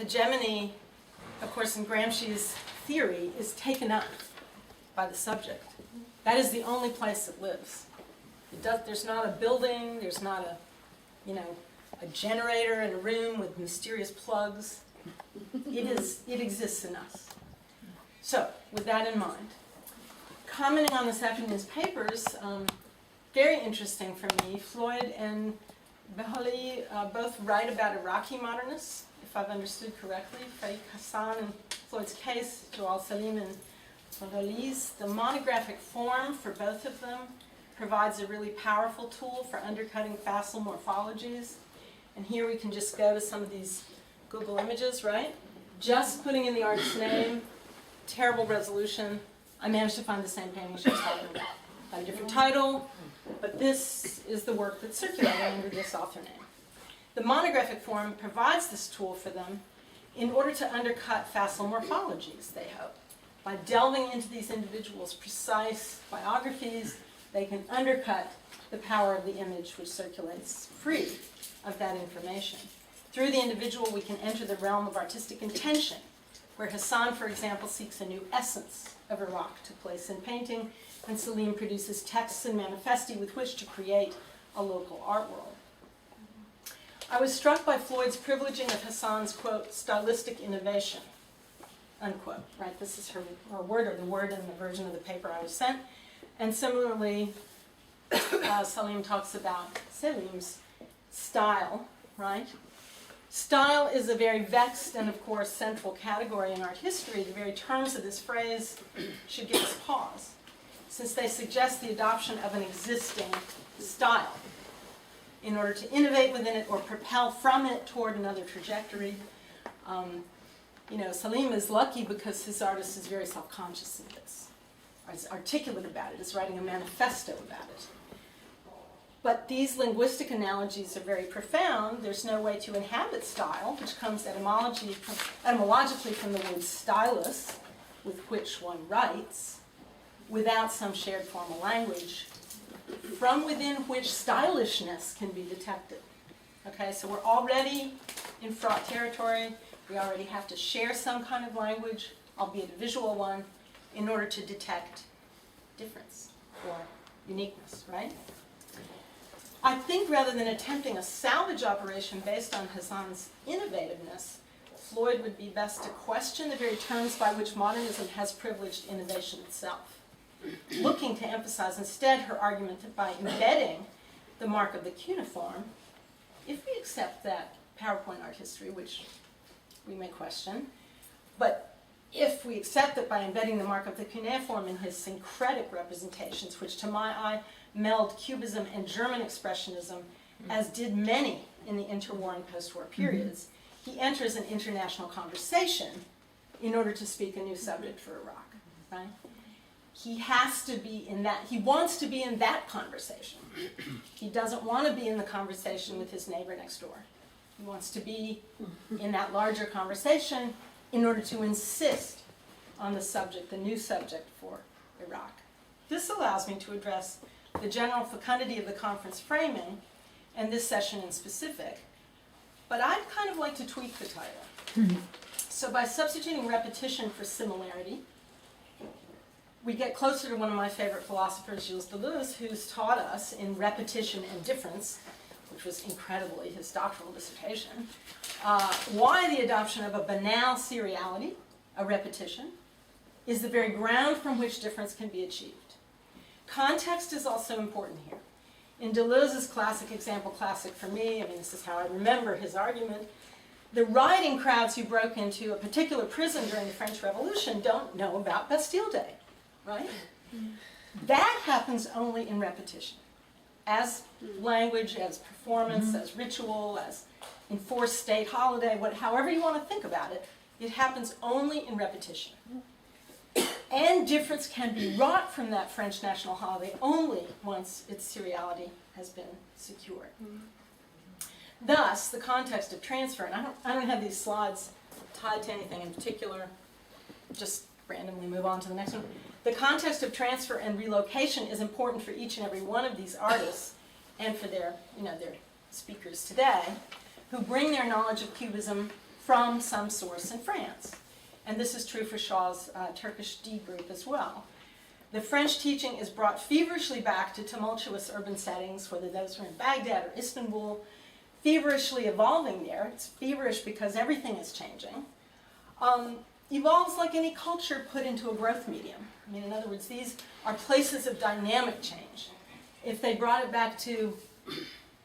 hegemony, of course, in Gramsci's theory, is taken up by the subject. That is the only place it lives. There's not a building, there's not a generator in a room with mysterious plugs. It exists in us. So, with that in mind, commenting on this afternoon's papers, very interesting for me, Floyd and Al-Baholy both write about Iraqi modernists, if I've understood correctly, Hassan and Floyd's case, Saleem and Al-Baholy's. The monographic form for both of them provides a really powerful tool for undercutting facile morphologies. And here we can just go to some of these Google images, right? Just putting in the artist's name, terrible resolution. I managed to find the same painting she was talking about. Got a different title, but this is the work that's circulating under this author name. The monographic form provides this tool for them in order to undercut facile morphologies, they hope. By delving into these individuals' precise biographies, they can undercut the power of the image which circulates free of that information. Through the individual, we can enter the realm of artistic intention, where Hassan, for example, seeks a new essence of Iraq to place in painting, and Saleem produces texts and manifesti with which to create a local art world. I was struck by Floyd's privileging of Hassan's, quote, stylistic innovation, unquote, right? This is her word, or the word in the version of the paper I was sent. And similarly, Saleem talks about Saleem's style, right? Style is a very vexed and, of course, central category in art history. The very terms of this phrase should give us pause, since they suggest the adoption of an existing style in order to innovate within it or propel from it toward another trajectory. Saleem is lucky because his artist is very self-conscious of this, or is articulate about it, is writing a manifesto about it. But these linguistic analogies are very profound. There's no way to inhabit style, which comes etymologically from the word stylus, with which one writes, without some shared formal language, from within which stylishness can be detected. Okay, so we're already in fraught territory. We already have to share some kind of language, albeit a visual one, in order to detect difference or uniqueness, right? I think rather than attempting a salvage operation based on Hassan's innovativeness, Floyd would be best to question the very terms by which modernism has privileged innovation itself, looking to emphasize instead her argument that by embedding the mark of the cuneiform, if we accept that PowerPoint art history, which we may question, but if we accept that by embedding the mark of the cuneiform in his syncretic representations, which to my eye meld Cubism and German Expressionism, as did many in the interwar and post-war periods, he enters an international conversation in order to speak a new subject for Iraq, right? He has to be in that, he wants to be in that conversation. He doesn't want to be in the conversation with his neighbor next door. He wants to be in that larger conversation in order to insist on the subject, the new subject for Iraq. This allows me to address the general fecundity of the conference framing, and this session in specific, but I'd kind of like to tweak the title. So by substituting repetition for similarity, we get closer to one of my favorite philosophers, Gilles Deleuze, who's taught us in Repetition and Difference, which was incredibly his doctoral dissertation, why the adoption of a banal seriality, a repetition, is the very ground from which difference can be achieved. Context is also important here. In Deleuze's classic example, classic for me, this is how I remember his argument, the rioting crowds who broke into a particular prison during the French Revolution don't know about Bastille Day, right? That happens only in repetition. As language, as performance, as ritual, as enforced state holiday, however you want to think about it, it happens only in repetition. And difference can be wrought from that French national holiday only once its seriality has been secured. Thus, the context of transfer, and I don't have these slides tied to anything in particular, just randomly move on to the next one. The context of transfer and relocation is important for each and every one of these artists and for their speakers today, who bring their knowledge of Cubism from some source in France. And this is true for Shaw's Turkish D group as well. The French teaching is brought feverishly back to tumultuous urban settings, whether those are in Baghdad or Istanbul, feverishly evolving there. It's feverish because everything is changing. Evolves like any culture put into a growth medium. I mean, in other words, these are places of dynamic change. If they brought it back to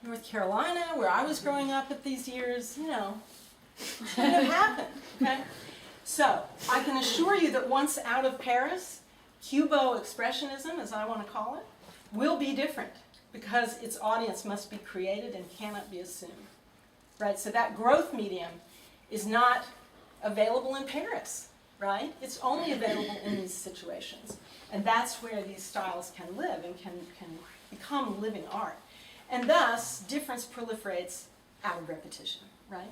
North Carolina, where I was growing up at these years, you know, it would have happened, okay? So, I can assure you that once out of Paris, Cubo-expressionism, as I want to call it, will be different because its audience must be created and cannot be assumed, right? So that growth medium is not available in Paris, right? It's only available in these situations. And that's where these styles can live and can become living art. And thus, difference proliferates out of repetition, right?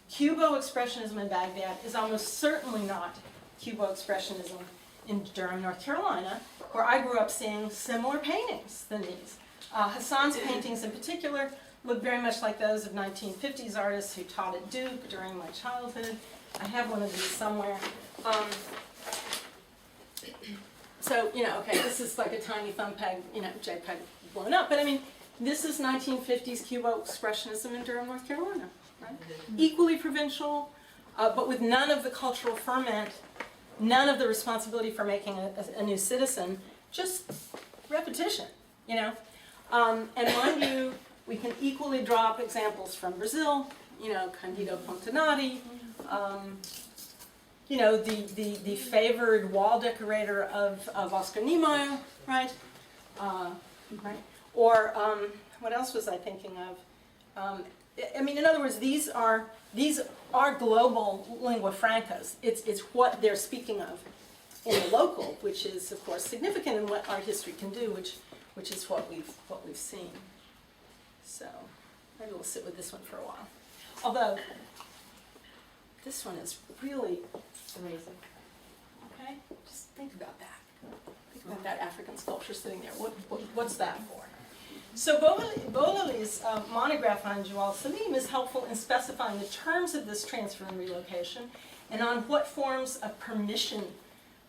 Cubo-expressionism in Baghdad is almost certainly not Cubo-expressionism in Durham, North Carolina, where I grew up seeing similar paintings than these. Hassan's paintings in particular look very much like those of 1950s artists who taught at Duke during my childhood. I have one of these somewhere. So, you know, okay, this is like a tiny thumbpeg, you know, JPEG blown up, but I mean, this is 1950s Cubo-expressionism in Durham, North Carolina, right? Equally provincial, but with none of the cultural ferment, none of the responsibility for making a new citizen, just repetition, you know? And mind you, we can equally draw up examples from Brazil, you know, Candido Fontanati, you know, the favored wall decorator of Oscar Niemeyer, right? Right? Or what else was I thinking of? I mean, in other words, these are global lingua francas. It's what they're speaking of in the local, which is of course significant in what art history can do, which is what we've seen. So maybe we'll sit with this one for a while. Although this one is really amazing. Okay, just think about that. Think about that African sculpture sitting there. What's that for? So Baholy's monograph on Jawal Saleem is helpful in specifying the terms of this transfer and relocation and on what forms of permission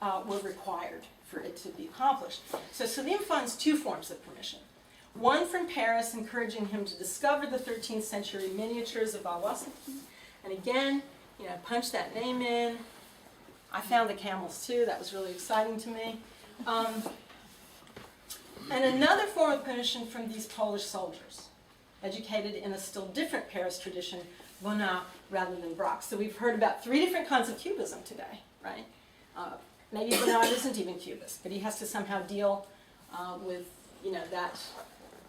were required for it to be accomplished. So Saleem finds two forms of permission. One from Paris, encouraging him to discover the 13th century miniatures of Al-Wasiti. And again, you know, punch that name in. I found the camels too. That was really exciting to me. And another form of permission from these Polish soldiers, educated in a still different Paris tradition, Bonnat rather than Braque. So we've heard about three different kinds of Cubism today, right? Maybe Bonnat isn't even Cubist, but he has to somehow deal with, you know, that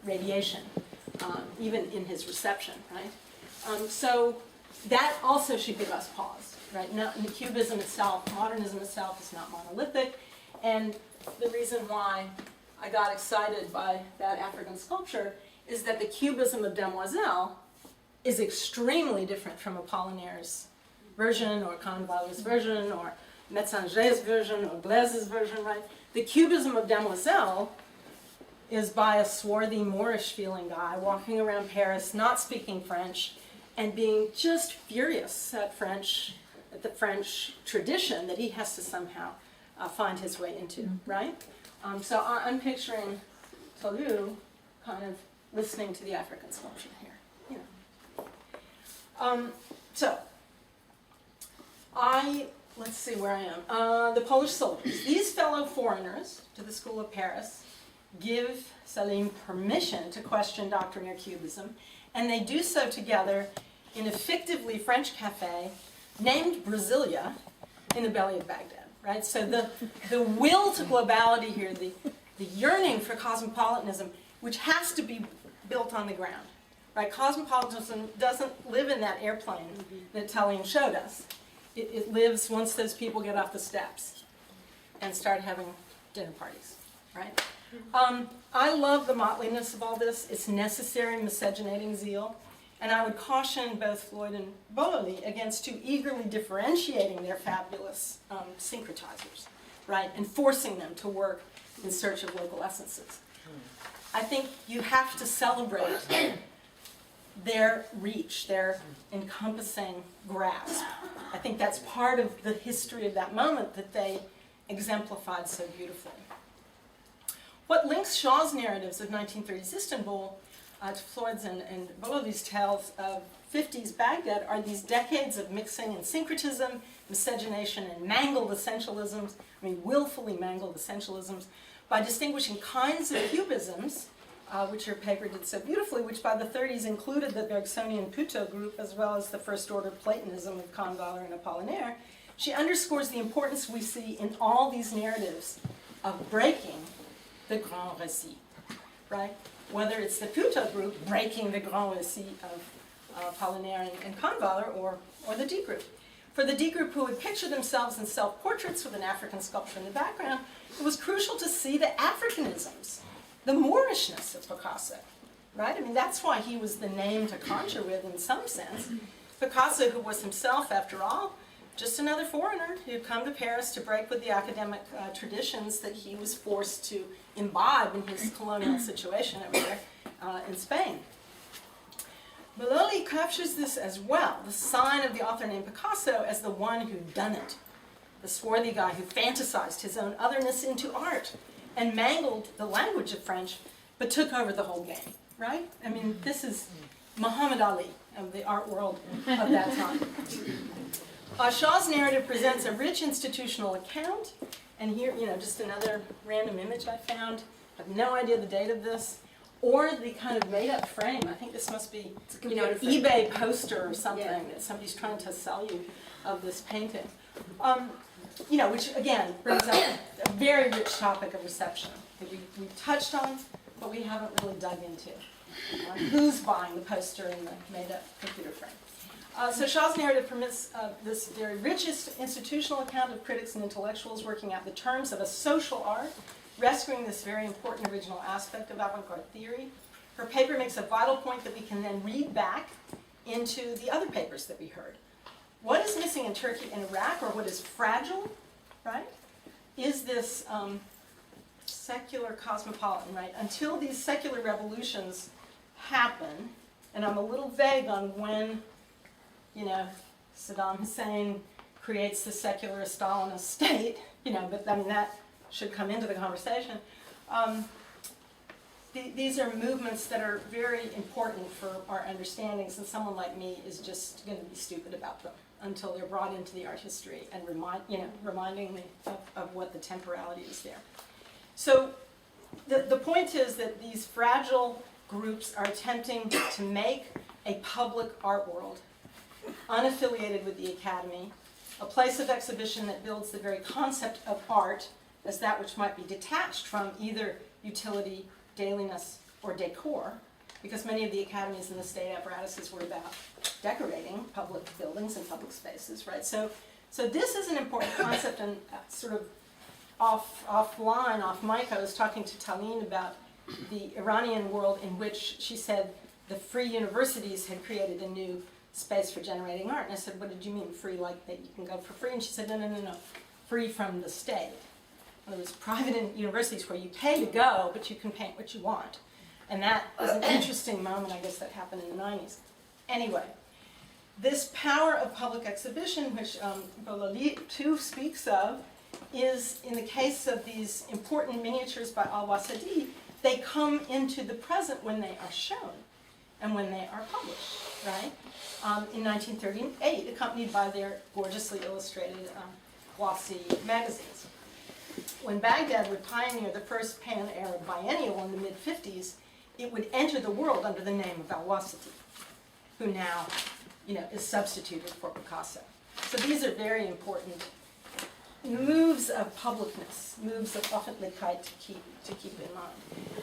radiation, even in his reception, right? So that also should give us pause, right? The Cubism itself, modernism itself is not monolithic, and the reason why I got excited by that African sculpture is that the Cubism of Demoiselle is extremely different from Apollinaire's version, or Conval's version, or Metzinger's version, or Blaise's version, right? The Cubism of Demoiselle is by a swarthy Moorish-feeling guy walking around Paris, not speaking French, and being just furious at the French tradition that he has to somehow find his way into, right? So I'm picturing Tolu kind of listening to the African sculpture here, you know. So let's see where I am. The Polish soldiers. These fellow foreigners to the School of Paris give Saleem permission to question doctrinaire Cubism, and they do so together in a fictively French cafe named Brasilia in the belly of Baghdad. Right? So the will to globality here, the yearning for cosmopolitanism, which has to be built on the ground. Right? Cosmopolitanism doesn't live in that airplane that Saleem showed us. It lives once those people get off the steps and start having dinner parties. Right? I love the motleiness of all this. It's necessary miscegenating zeal. And I would caution both Floyd and Baholy against too eagerly differentiating their fabulous syncretizers, right, and forcing them to work in search of local essences. I think you have to celebrate their reach, their encompassing grasp. I think that's part of the history of that moment that they exemplified so beautifully. What links Shaw's narratives of 1930s Istanbul to Floyd's and Baholy's tales of 50s Baghdad are these decades of mixing and syncretism, miscegenation, and mangled essentialisms, willfully mangled essentialisms, by distinguishing kinds of Cubisms, which her paper did so beautifully, which by the 30s included the Bergsonian Puto group, as well as the first-order Platonism of Kahnweiler and Apollinaire. She underscores the importance we see in all these narratives of breaking the grand récit, right? Whether it's the Puto group breaking the grand récit of Apollinaire and Kahnweiler, or the D group. For the D group, who would picture themselves in self-portraits with an African sculpture in the background, it was crucial to see the Africanisms, the Moorishness of Picasso, right? That's why he was the name to conjure with in some sense. Picasso, who was himself, after all, just another foreigner who had come to Paris to break with the academic traditions that he was forced to imbibe in his colonial situation over there in Spain. Baholy captures this as well, the sign of the author named Picasso as the one who'd done it, the swarthy guy who fantasized his own otherness into art and mangled the language of French, but took over the whole game, right? This is Muhammad Ali of the art world of that time. Shaw's narrative presents a rich institutional account, and here, just another random image I found. I have no idea the date of this, or the kind of made-up frame. I think this must be, an eBay poster or something that somebody's trying to sell you of this painting. Which again brings up a very rich topic of reception that we touched on, but we haven't really dug into. Who's buying the poster and the made-up computer frame? So Shaw's narrative permits this very richest institutional account of critics and intellectuals working out the terms of a social art, rescuing this very important original aspect of avant-garde theory. Her paper makes a vital point that we can then read back into the other papers that we heard. What is missing in Turkey and Iraq, or what is fragile, right, is this secular cosmopolitan, right? Until these secular revolutions happen, and I'm a little vague on when, Saddam Hussein creates the secular Stalinist state, but that should come into the conversation. These are movements that are very important for our understandings, and someone like me is just going to be stupid about them until they're brought into the art history and reminding me of what the temporality is there. So the point is that these fragile groups are attempting to make a public art world, unaffiliated with the academy, a place of exhibition that builds the very concept of art as that which might be detached from either utility, dailiness, or decor, because many of the academies and the state apparatuses were about decorating public buildings and public spaces, right? So this is an important concept, and sort of offline, off mic, I was talking to Talene about the Iranian world in which she said the free universities had created a new space for generating art. And I said, what did you mean, free, like that you can go for free? And she said, no, free from the state. In other words, private universities where you pay to go, but you can paint what you want. And that was an interesting moment, I guess, that happened in the 90s. Anyway, this power of public exhibition, which Baholy too speaks of, is, in the case of these important miniatures by Al-Wasadi, they come into the present when they are shown and when they are published, right? In 1938, accompanied by their gorgeously illustrated glossy magazines. When Baghdad would pioneer the first pan-Arab biennial in the mid-50s, it would enter the world under the name of Al-Wasati, who now, is substituted for Picasso. So these are very important moves of publicness, moves of Öffentlichkeit to keep in mind.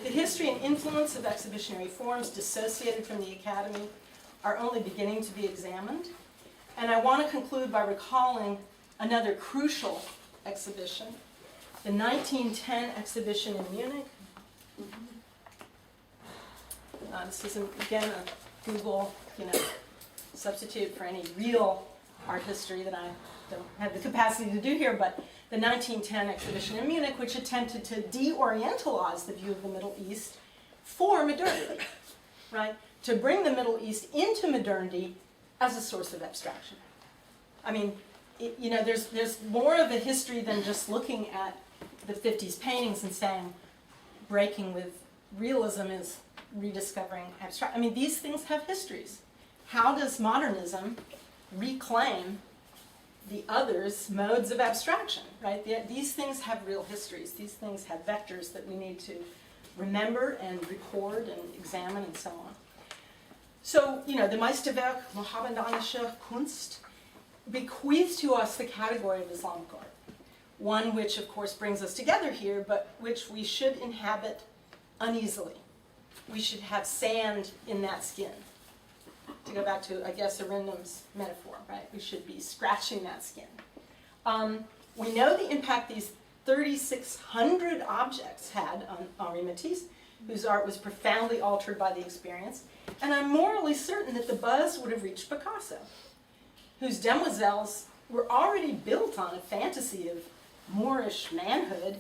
The history and influence of exhibitionary forms dissociated from the Academy are only beginning to be examined. And I want to conclude by recalling another crucial exhibition, the 1910 exhibition in Munich. This is, again, a Google, substitute for any real art history that I don't have the capacity to do here, but the 1910 exhibition in Munich, which attempted to de-orientalize the view of the Middle East for modernity, right? to bring the Middle East into modernity as a source of abstraction. I mean, there's more of a history than just looking at the 50s paintings and saying breaking with realism is rediscovering abstract. I mean, these things have histories. How does modernism reclaim the others' modes of abstraction, right? These things have real histories. These things have vectors that we need to remember and record and examine and so on. So, the Meisterwerk, Mohammedanische Kunst, bequeaths to us the category of Islamic art. One which, of course, brings us together here, but which we should inhabit uneasily. We should have sand in that skin. To go back to, I guess, Arindam's metaphor, right? We should be scratching that skin. We know the impact these 3,600 objects had on Henri Matisse, whose art was profoundly altered by the experience, and I'm morally certain that the buzz would have reached Picasso, whose demoiselles were already built on a fantasy of Moorish manhood,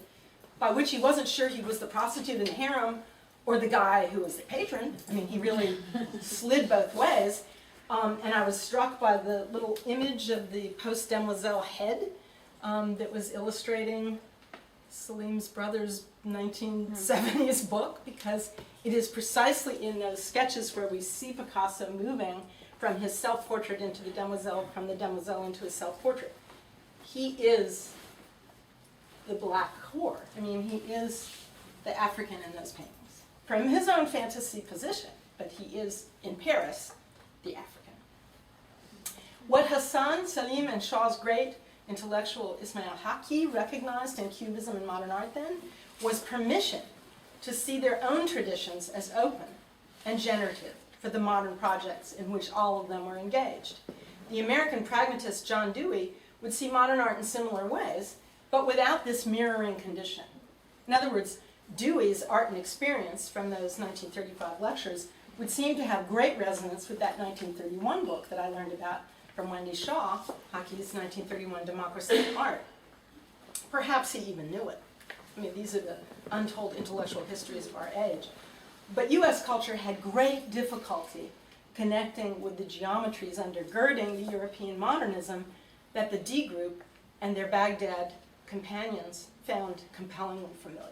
by which he wasn't sure he was the prostitute in the harem or the guy who was the patron. I mean, he really slid both ways. And I was struck by the little image of the post-demoiselle head that was illustrating Saleem's brother's 1970s book, because it is precisely in those sketches where we see Picasso moving from his self-portrait into the demoiselle, from the demoiselle into his self-portrait. He is the black whore. I mean, he is the African in those paintings. From his own fantasy position, but he is, in Paris, the African. What Hassan, Saleem, and Shaw's great intellectual Ismail Haqqi recognized in Cubism and modern art then was permission to see their own traditions as open and generative for the modern projects in which all of them were engaged. The American pragmatist John Dewey would see modern art in similar ways, but without this mirroring condition. In other words, Dewey's art and experience from those 1935 lectures would seem to have great resonance with that 1931 book that I learned about from Wendy Shaw, Haqi's 1931 Democracy in Art. Perhaps he even knew it. I mean, these are the untold intellectual histories of our age. But US culture had great difficulty connecting with the geometries undergirding the European modernism that the D group and their Baghdad companions found compellingly familiar.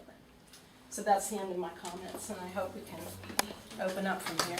So that's the end of my comments, and I hope we can open up from here.